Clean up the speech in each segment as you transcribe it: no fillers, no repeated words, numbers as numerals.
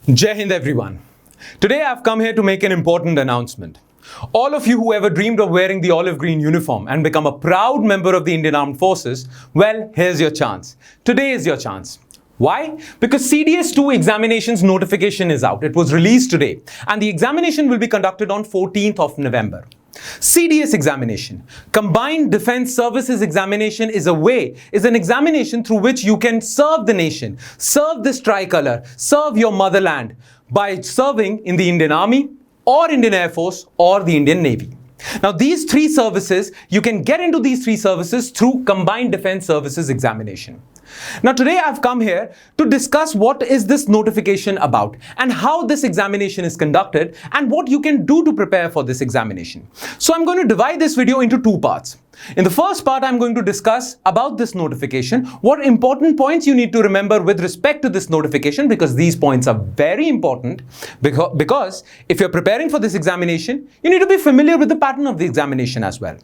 Jai Hind everyone. Today I've come here to make an important announcement. All of you who ever dreamed of wearing the olive green uniform and become a proud member of the Indian Armed Forces, well, here's your chance. Today is your chance. Why? Because CDS-2 examinations notification is out. It was released today and the examination will be conducted on 14th of November. CDS examination, Combined Defense Services Examination, is an examination through which you can serve the nation, serve this tricolor, serve your motherland by serving in the Indian Army or Indian Air Force or the Indian Navy. Now these three services, you can get into these three services through Combined Defense Services Examination. Now today I've come here to discuss what is this notification about and how this examination is conducted and what you can do to prepare for this examination. So I'm going to divide this video into two parts. In the first part, I'm going to discuss about this notification, what important points you need to remember with respect to this notification, because these points are very important because if you're preparing for this examination, you need to be familiar with the pattern of the examination as well.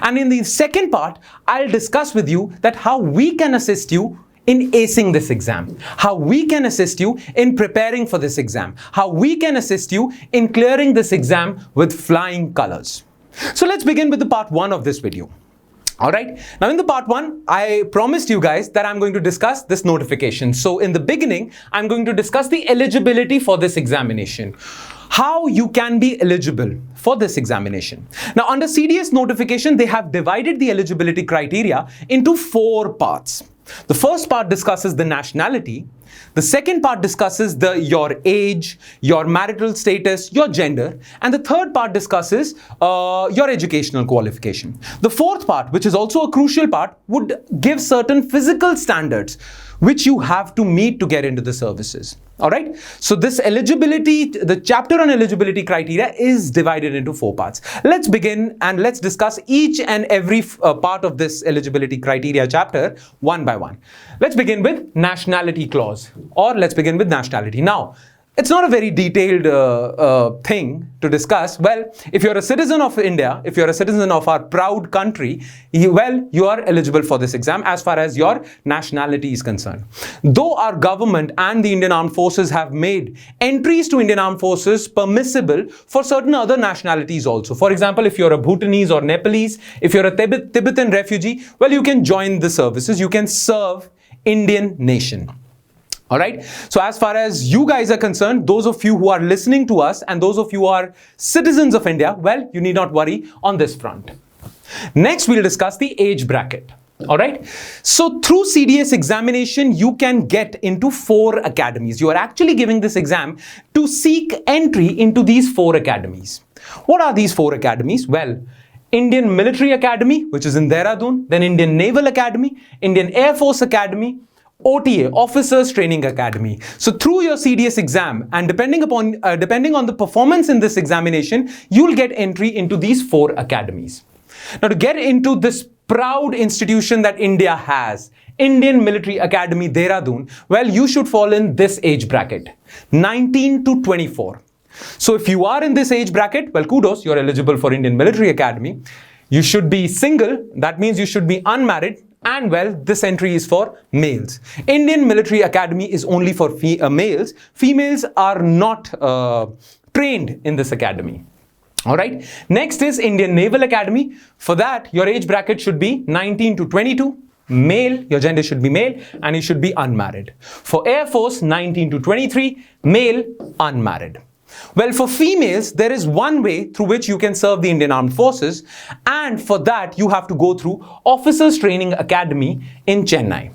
And in the second part, I'll discuss with you that how we can assist you in acing this exam, how we can assist you in preparing for this exam, how we can assist you in clearing this exam with flying colors. So let's begin with the part one of this video. Alright, now in the part one, I promised you guys that I'm going to discuss this notification. So in the beginning, I'm going to discuss the eligibility for this examination. How you can be eligible for this examination. Now under CDS notification, they have divided the eligibility criteria into four parts. The first part discusses the nationality. The second part discusses your age, your marital status, your gender. And the third part discusses your educational qualification. The fourth part, which is also a crucial part, would give certain physical standards which you have to meet to get into the services. All right. So this eligibility, the chapter on eligibility criteria is divided into four parts. Let's begin and let's discuss each and every part of this eligibility criteria chapter one by one. Let's begin with nationality clause, or let's begin with nationality. Now, it's not a very detailed thing to discuss. Well, if you're a citizen of India, if you're a citizen of our proud country, you are eligible for this exam as far as your nationality is concerned. Though our government and the Indian Armed Forces have made entries to Indian Armed Forces permissible for certain other nationalities also. For example, if you're a Bhutanese or Nepalese, if you're a Tibetan refugee, well, you can join the services. You can serve Indian nation. All right. So as far as you guys are concerned, those of you who are listening to us and those of you who are citizens of India, well, you need not worry on this front. Next, we'll discuss the age bracket. All right. So through CDS examination, you can get into 4 academies. You are actually giving this exam to seek entry into these 4 academies. What are these 4 academies? Well, Indian Military Academy, which is in Dehradun, then Indian Naval Academy, Indian Air Force Academy, OTA, Officers Training Academy. So through your CDS exam and depending on the performance in this examination, you'll get entry into these 4 academies. Now to get into this proud institution that India has, Indian Military Academy Dehradun, well, you should fall in this age bracket, 19 to 24. So if you are in this age bracket, well, kudos, you're eligible for Indian Military Academy. You should be single, that means you should be unmarried. And well, this entry is for males. Indian Military Academy is only for males. Females are not trained in this academy. All right. Next is Indian Naval Academy. For that, your age bracket should be 19 to 22. Male, your gender should be male and you should be unmarried. For Air Force, 19 to 23, male, unmarried. Well, for females, there is one way through which you can serve the Indian Armed Forces, and for that you have to go through Officers Training Academy in Chennai.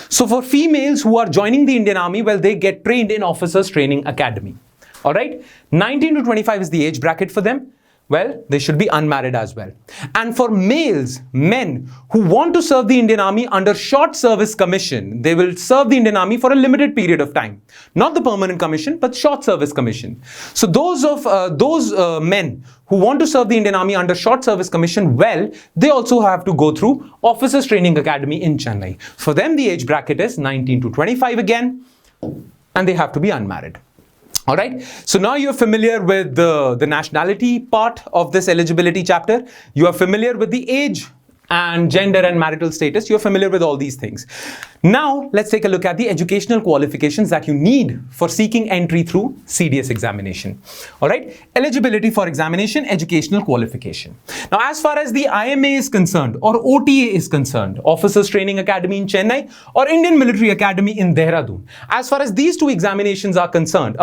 So for females who are joining the Indian Army, well, they get trained in Officers Training Academy. All right, 19 to 25 is the age bracket for them. Well, they should be unmarried as well. And for males, men who want to serve the Indian Army under short service commission, they will serve the Indian Army for a limited period of time. Not the permanent commission, but short service commission. So those men who want to serve the Indian Army under short service commission, well, they also have to go through Officers Training Academy in Chennai. For them, the age bracket is 19 to 25 again, and they have to be unmarried. All right. So now you're familiar with the nationality part of this eligibility chapter. You are familiar with the age and gender and marital status. You're familiar with all these things. Now, let's take a look at the educational qualifications that you need for seeking entry through CDS examination. All right, eligibility for examination, educational qualification. Now, as far as the IMA is concerned or OTA is concerned, Officers Training Academy in Chennai or Indian Military Academy in Dehradun, as far as these two examinations are concerned,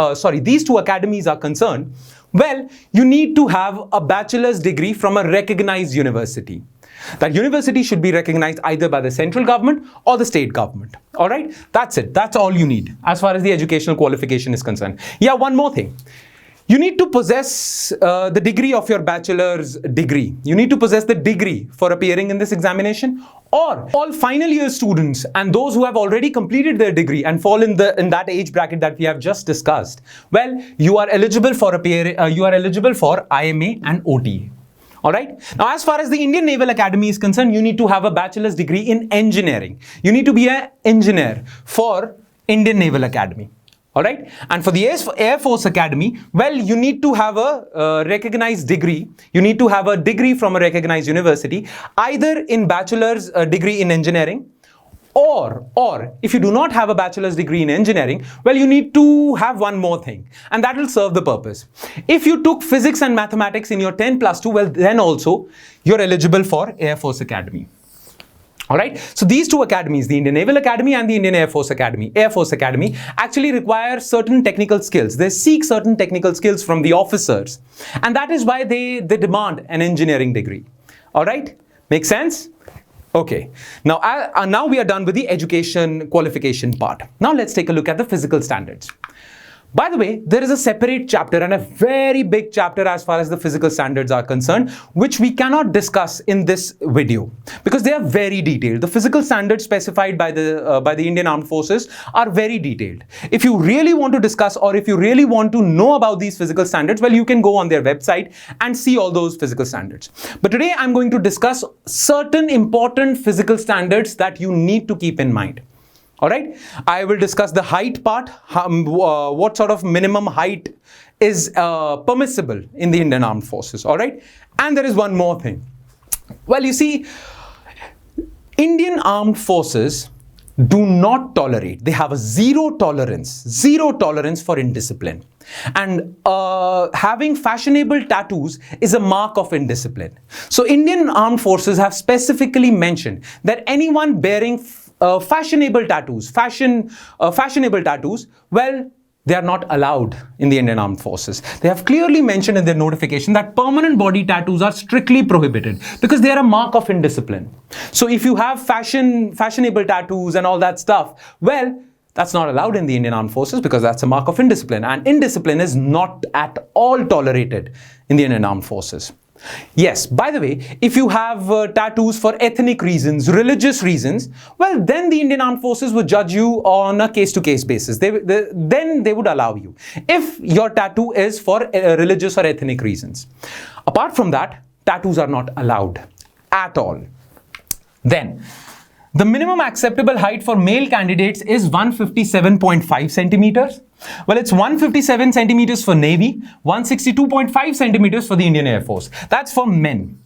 these two academies are concerned, well, you need to have a bachelor's degree from a recognized university. That university should be recognized either by the central government or the state government. All right, that's it. That's all you need as far as the educational qualification is concerned. Yeah, one more thing. You need to possess the degree of your bachelor's degree. You need to possess the degree for appearing in this examination. Or all final year students and those who have already completed their degree and fall in that age bracket that we have just discussed, well, you are eligible for IMA and OTA. All right. Now, as far as the Indian Naval Academy is concerned, you need to have a bachelor's degree in engineering. You need to be an engineer for Indian Naval Academy. All right. And for the Air Force Academy, well, you need to have a recognized degree. You need to have a degree from a recognized university, either in bachelor's degree in engineering, or if you do not have a bachelor's degree in engineering, well, you need to have one more thing, and that will serve the purpose. If you took physics and mathematics in your 10+2, well, then also you're eligible for Air Force Academy. All right. So these two academies, the Indian Naval Academy and the Indian Air Force Academy, actually require certain technical skills. They seek certain technical skills from the officers, and that is why they demand an engineering degree. All right. Make sense? Okay, now we are done with the education qualification part. Now let's take a look at the physical standards. By the way, there is a separate chapter and a very big chapter as far as the physical standards are concerned, which we cannot discuss in this video because they are very detailed. The physical standards specified by the Indian Armed Forces are very detailed. If you really want to discuss or if you really want to know about these physical standards, well, you can go on their website and see all those physical standards. But today I'm going to discuss certain important physical standards that you need to keep in mind. All right, I will discuss the height part, what sort of minimum height is permissible in the Indian Armed Forces. All right, and there is one more thing. Well, you see, Indian Armed Forces do not tolerate, they have a zero tolerance for indiscipline. And having fashionable tattoos is a mark of indiscipline. So Indian Armed Forces have specifically mentioned that anyone bearing fashionable tattoos, well, they are not allowed in the Indian Armed Forces. They have clearly mentioned in their notification that permanent body tattoos are strictly prohibited because they are a mark of indiscipline. So if you have fashionable tattoos and all that stuff, well, that's not allowed in the Indian Armed Forces because that's a mark of indiscipline, and indiscipline is not at all tolerated in the Indian Armed Forces. Yes, by the way, if you have tattoos for ethnic reasons, religious reasons, well, then the Indian Armed Forces would judge you on a case-to-case basis. Then they would allow you if your tattoo is for religious or ethnic reasons. Apart from that, tattoos are not allowed at all. Then, the minimum acceptable height for male candidates is 157.5 centimeters. Well, it's 157 centimeters for Navy, 162.5 centimeters for the Indian Air Force. That's for men,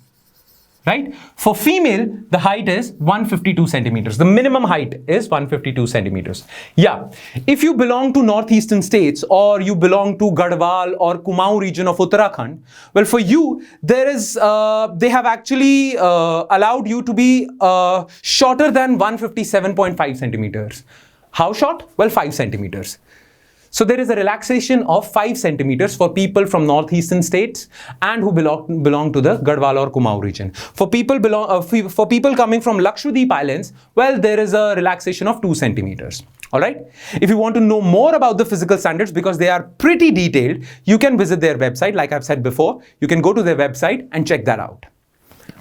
right? For female, the height is 152 centimeters. The minimum height is 152 centimeters. Yeah, if you belong to northeastern states or you belong to Garhwal or Kumaon region of Uttarakhand, well, for you, there is, they have actually allowed you to be shorter than 157.5 centimeters. How short? Well, 5 centimeters. So there is a relaxation of 5 centimeters for people from northeastern states and who belong to the Garhwal or Kumaon region. For people coming from Lakshadweep Islands, well, there is a relaxation of 2 centimeters. All right. If you want to know more about the physical standards, because they are pretty detailed, you can visit their website. Like I've said before, you can go to their website and check that out.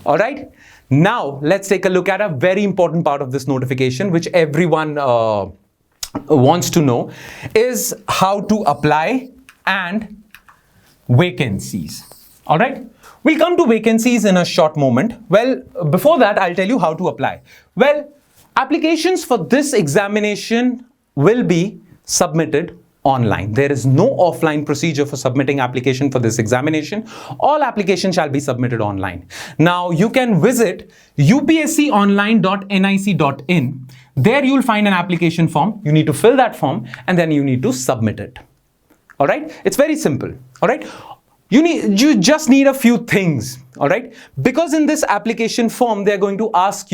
All right. Now let's take a look at a very important part of this notification, which everyone wants to know, is how to apply and vacancies. All right, we'll come to vacancies in a short moment. Well, before that, I'll tell you how to apply. Well, applications for this examination will be submitted online. There is no offline procedure for submitting application for this examination. All applications shall be submitted online. Now you can visit upsconline.nic.in. There you will find an application form. You need to fill that form and then you need to submit it. All right, it's very simple. All right, you just need a few things. All right, because in this application form they're going to ask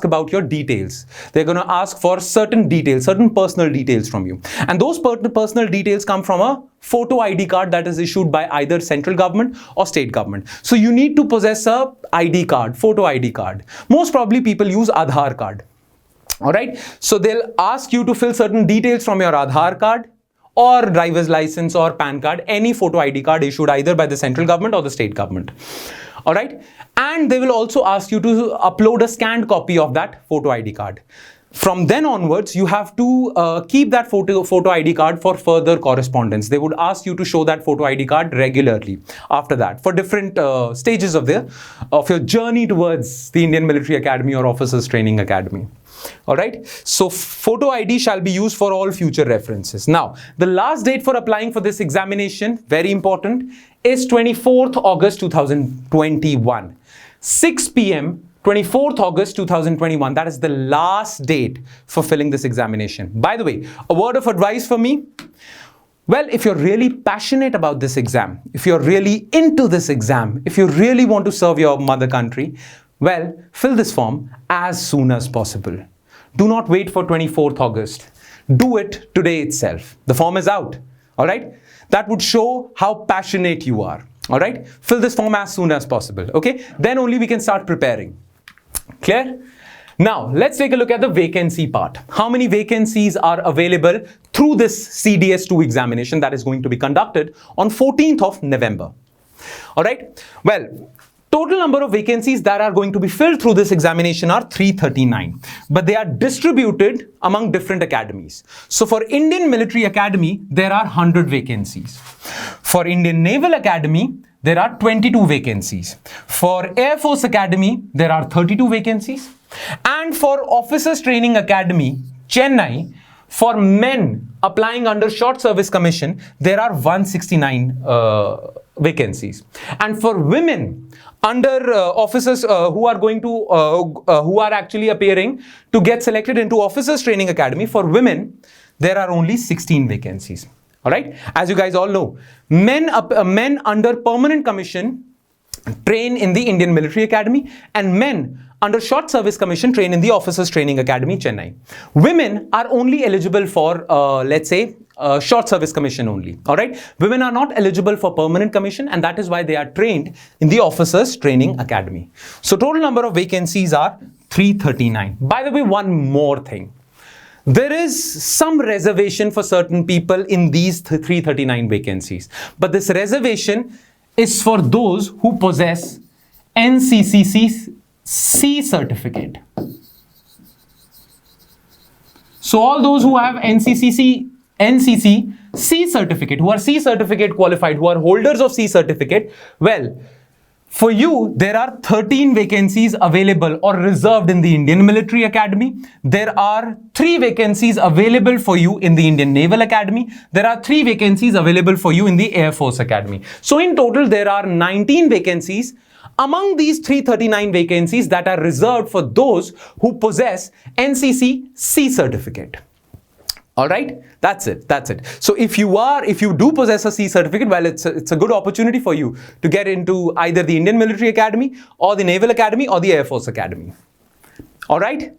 about your details. They're going to ask for certain details, certain personal details from you, and those personal details come from a photo ID card that is issued by either central government or state government. So you need to possess a ID card, photo ID card. Most probably people use Aadhaar card. All right, so they'll ask you to fill certain details from your Aadhaar card or driver's license or PAN card, any photo ID card issued either by the central government or the state government. All right, and they will also ask you to upload a scanned copy of that photo ID card. From then onwards, you have to keep that photo ID card for further correspondence. They would ask you to show that photo ID card regularly after that for different stages of your journey towards the Indian Military Academy or Officers Training Academy. All right, so photo ID shall be used for all future references. Now, the last date for applying for this examination, very important, is 24th August 2021, 6 p.m. 24th August 2021. That is the last date for filling this examination. By the way, a word of advice for me. Well, if you're really passionate about this exam, if you're really into this exam, if you really want to serve your mother country, well, fill this form as soon as possible. Do not wait for 24th August. Do it today itself. The form is out. All right. That would show how passionate you are. All right. Fill this form as soon as possible. Okay. Then only we can start preparing. Clear? Now, let's take a look at the vacancy part. How many vacancies are available through this CDS2 examination that is going to be conducted on 14th of November? All right. Well, total number of vacancies that are going to be filled through this examination are 339, but they are distributed among different academies. So for Indian Military Academy, there are 100 vacancies. For Indian Naval Academy, there are 22 vacancies. For Air Force Academy, there are 32 vacancies. And for Officers Training Academy, Chennai, for men applying under Short Service Commission, there are 169 vacancies. And for women, under officers who are actually appearing to get selected into Officers Training Academy, for women, there are only 16 vacancies. All right. As you guys all know, men under permanent commission train in the Indian Military Academy, and men under Short Service Commission train in the Officers Training Academy, Chennai. Women are only eligible for, let's say, Short Service Commission only. All right. Women are not eligible for permanent commission, and that is why they are trained in the Officers Training Academy. So total number of vacancies are 339. By the way, one more thing. There is some reservation for certain people in these 339 vacancies, but this reservation is for those who possess NCCC C certificate. So all those who have NCC C certificate, who are C certificate qualified, who are holders of C certificate, well, for you, there are 13 vacancies available or reserved in the Indian Military Academy. There are 3 vacancies available for you in the Indian Naval Academy. There are 3 vacancies available for you in the Air Force Academy. So in total, there are 19 vacancies among these 339 vacancies that are reserved for those who possess NCC C certificate. All right, that's it. So if you do possess a C certificate, well, it's a good opportunity for you to get into either the Indian Military Academy or the Naval Academy or the Air Force Academy. All right,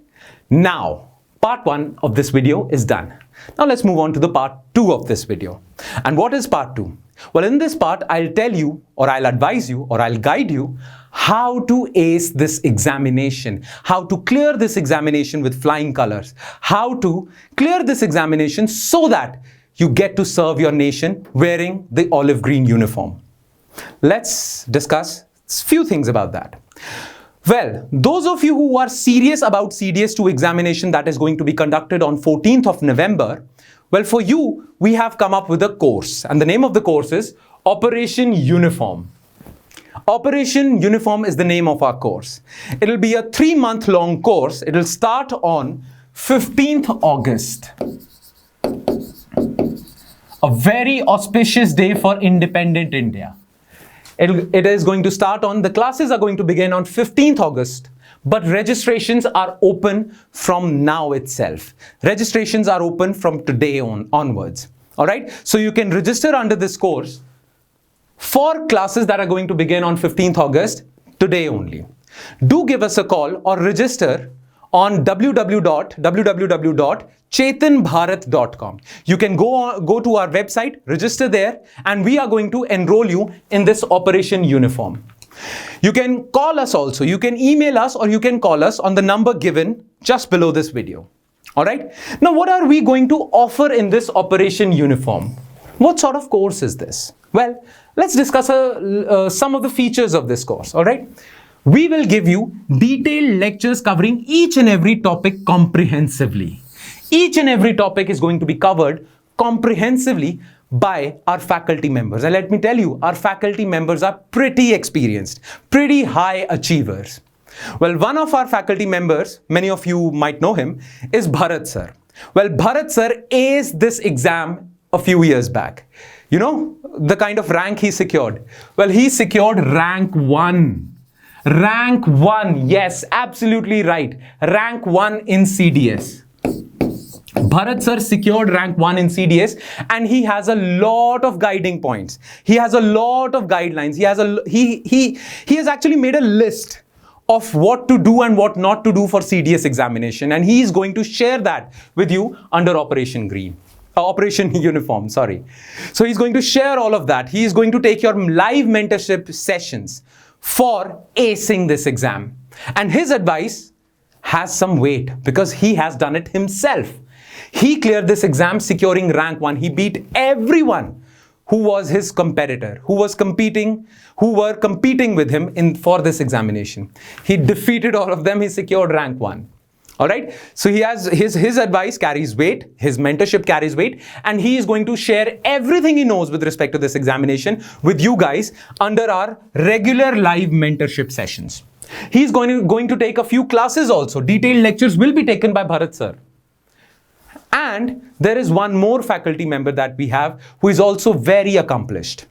now part 1 of this video is done. Now let's move on to the part 2 of this video. And what is part 2? Well, in this part, I'll tell you, or I'll advise you, or I'll guide you how to ace this examination, how to clear this examination with flying colors, how to clear this examination so that you get to serve your nation wearing the olive green uniform. Let's discuss a few things about that. Well, those of you who are serious about CDS2 examination that is going to be conducted on 14th of November, well, for you, we have come up with a course, and the name of the course is Operation Uniform. Operation Uniform is the name of our course. It will be a 3-month-long course. It will start on 15th August a very auspicious day for independent India. It is going to start the classes are going to begin on 15th August, but registrations are open from now itself. Registrations are open from today onwards. All right. So you can register under this course for classes that are going to begin on 15th August today only. Do give us a call or register on www.chetanbharat.com. You can go to our website, register there, and we are going to enroll you in this Operation Uniform. You can call us also. You can email us or you can call us on the number given just below this video. All right. Now, what are we going to offer in this Operation Uniform? What sort of course is this? Well, let's discuss some of the features of this course. All right. We will give you detailed lectures covering each and every topic comprehensively. Each and every topic is going to be covered comprehensively by our faculty members. And let me tell you, our faculty members are pretty experienced, pretty high achievers. Well, one of our faculty members, many of you might know him, is Bharat sir. Well, Bharat sir aced this exam a few years back. You know, the kind of rank he secured. Well, he secured rank 1. Rank 1, yes, absolutely right. Rank 1 in CDS. Bharat sir secured rank 1 in CDS, and he has a lot of guiding points. He has a lot of guidelines. He has actually made a list of what to do and what not to do for CDS examination, and he is going to share that with you under Operation Uniform, sorry. So he's going to share all of that. He is going to take your live mentorship sessions for acing this exam. And his advice has some weight because he has done it himself. He cleared this exam securing rank 1. He beat everyone who was his competitor, who were competing with him for this examination. He defeated all of them. He secured rank 1. All right. So he has his advice carries weight, his mentorship carries weight, and he is going to share everything he knows with respect to this examination with you guys under our regular live mentorship sessions. He's going to take a few classes also. Detailed lectures will be taken by Bharat sir. And there is one more faculty member that we have who is also very accomplished.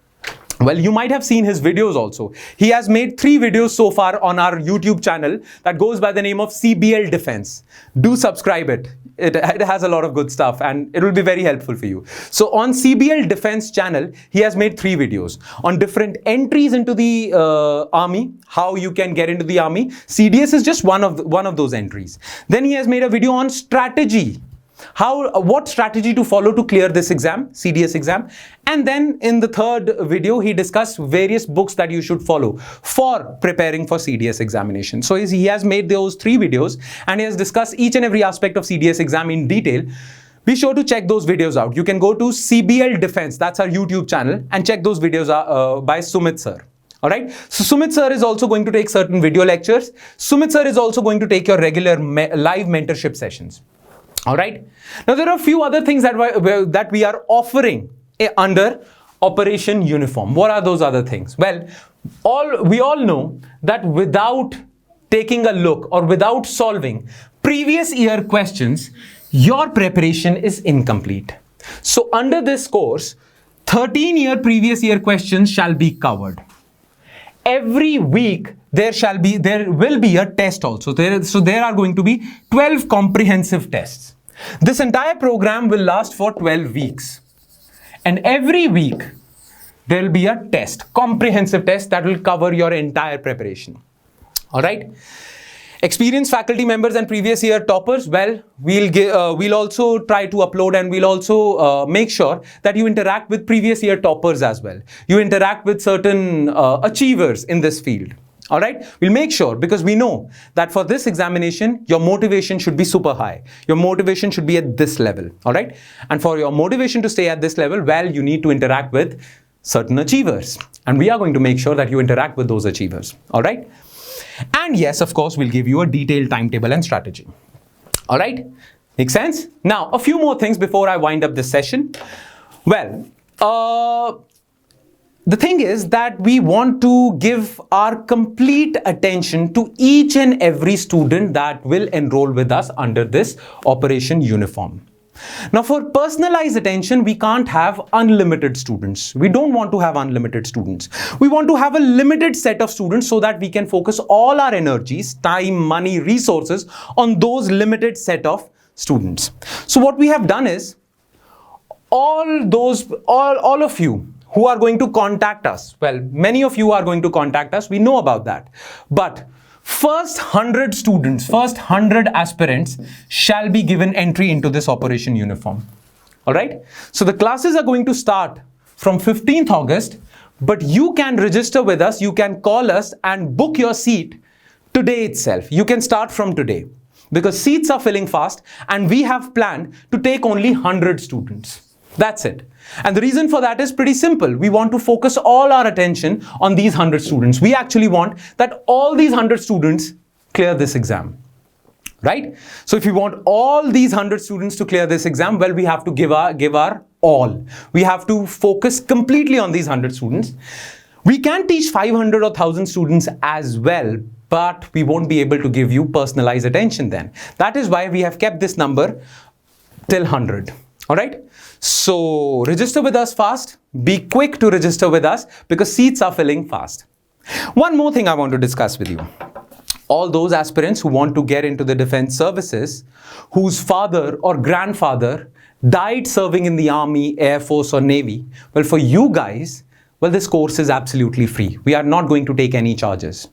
Well, you might have seen his videos also. He has made 3 videos so far on our YouTube channel that goes by the name of CBL Defense. Do subscribe it. It has a lot of good stuff and it will be very helpful for you. So on CBL Defense channel, he has made 3 videos on different entries into the army, how you can get into the army. CDS is just one of those entries. Then he has made a video on strategy. What strategy to follow to clear this exam, CDS exam. And then in the 3rd video, he discussed various books that you should follow for preparing for CDS examination. So he has made those 3 videos and he has discussed each and every aspect of CDS exam in detail. Be sure to check those videos out. You can go to CBL Defense, that's our YouTube channel, and check those videos by Sumit sir. All right. So Sumit sir is also going to take certain video lectures. Sumit sir is also going to take your regular live mentorship sessions. All right. Now, there are a few other things that we are offering under Operation Uniform. What are those other things? Well, we all know that without taking a look or without solving previous year questions, your preparation is incomplete. So under this course, 13-year previous year questions shall be covered. Every week, there will be a test also. So there are going to be 12 comprehensive tests. This entire program will last for 12 weeks. And every week, there will be a test, comprehensive test that will cover your entire preparation. All right. Experienced faculty members and previous year toppers, well, we'll also try to upload and we'll also make sure that you interact with previous year toppers as well. You interact with certain achievers in this field. All right. We'll make sure because we know that for this examination, your motivation should be super high. Your motivation should be at this level. All right. And for your motivation to stay at this level, well, you need to interact with certain achievers. And we are going to make sure that you interact with those achievers. All right. And yes, of course, we'll give you a detailed timetable and strategy. All right. Make sense? Now, a few more things before I wind up this session. Well, the thing is that we want to give our complete attention to each and every student that will enroll with us under this Operation Uniform. Now for personalized attention, we can't have unlimited students. We don't want to have unlimited students. We want to have a limited set of students so that we can focus all our energies, time, money, resources on those limited set of students. So what we have done is, all of you who are going to contact us, well, many of you are going to contact us, we know about that. But first 100 students, first 100 aspirants shall be given entry into this Operation Uniform. All right? So the classes are going to start from 15th August, but you can register with us, you can call us and book your seat today itself. You can start from today because seats are filling fast and we have planned to take only 100 students. That's it. And the reason for that is pretty simple. We want to focus all our attention on these 100 students. We actually want that all these 100 students clear this exam. Right? So if we want all these 100 students to clear this exam, well, we have to give our all. We have to focus completely on these 100 students. We can teach 500 or 1,000 students as well, but we won't be able to give you personalized attention then. That is why we have kept this number till 100. All right? So register with us fast. Be quick to register with us because seats are filling fast. One more thing I want to discuss with you. All those aspirants who want to get into the defense services, whose father or grandfather died serving in the Army, Air Force or Navy, well, for you guys, well, this course is absolutely free. We are not going to take any charges.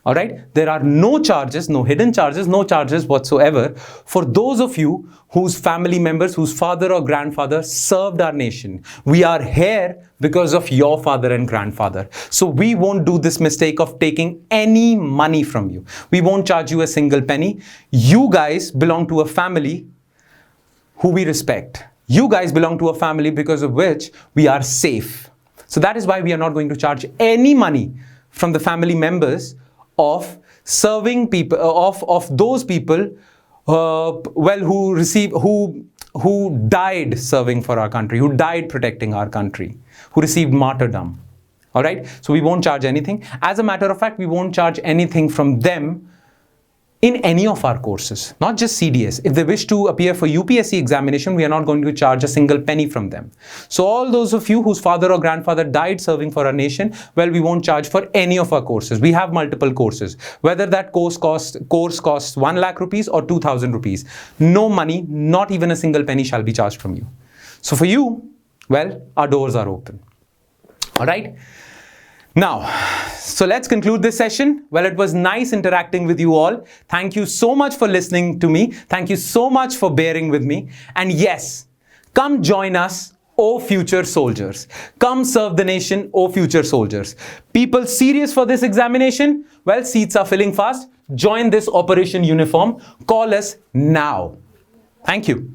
All right? There are no charges, no hidden charges, no charges whatsoever for those of you whose family members, whose father or grandfather served our nation. We are here because of your father and grandfather. So we won't do this mistake of taking any money from you. We won't charge you a single penny. You guys belong to a family who we respect. You guys belong to a family because of which we are safe. So that is why we are not going to charge any money from the family members of serving people, of those people, who died serving for our country, who died protecting our country, who received martyrdom. All right? So we won't charge anything. As a matter of fact, we won't charge anything from them in any of our courses, not just CDS. If they wish to appear for UPSC examination, we are not going to charge a single penny from them. So all those of you whose father or grandfather died serving for our nation, well, we won't charge for any of our courses. We have multiple courses. Whether that course costs 1 lakh rupees or 2,000 rupees, no money, not even a single penny shall be charged from you. So for you, well, our doors are open. All right? Now, so let's conclude this session. Well, it was nice interacting with you all. Thank you so much for listening to me. Thank you so much for bearing with me. And yes, come join us, oh future soldiers. Come serve the nation, oh future soldiers. People serious for this examination? Well, seats are filling fast. Join this Operation Uniform. Call us now. Thank you.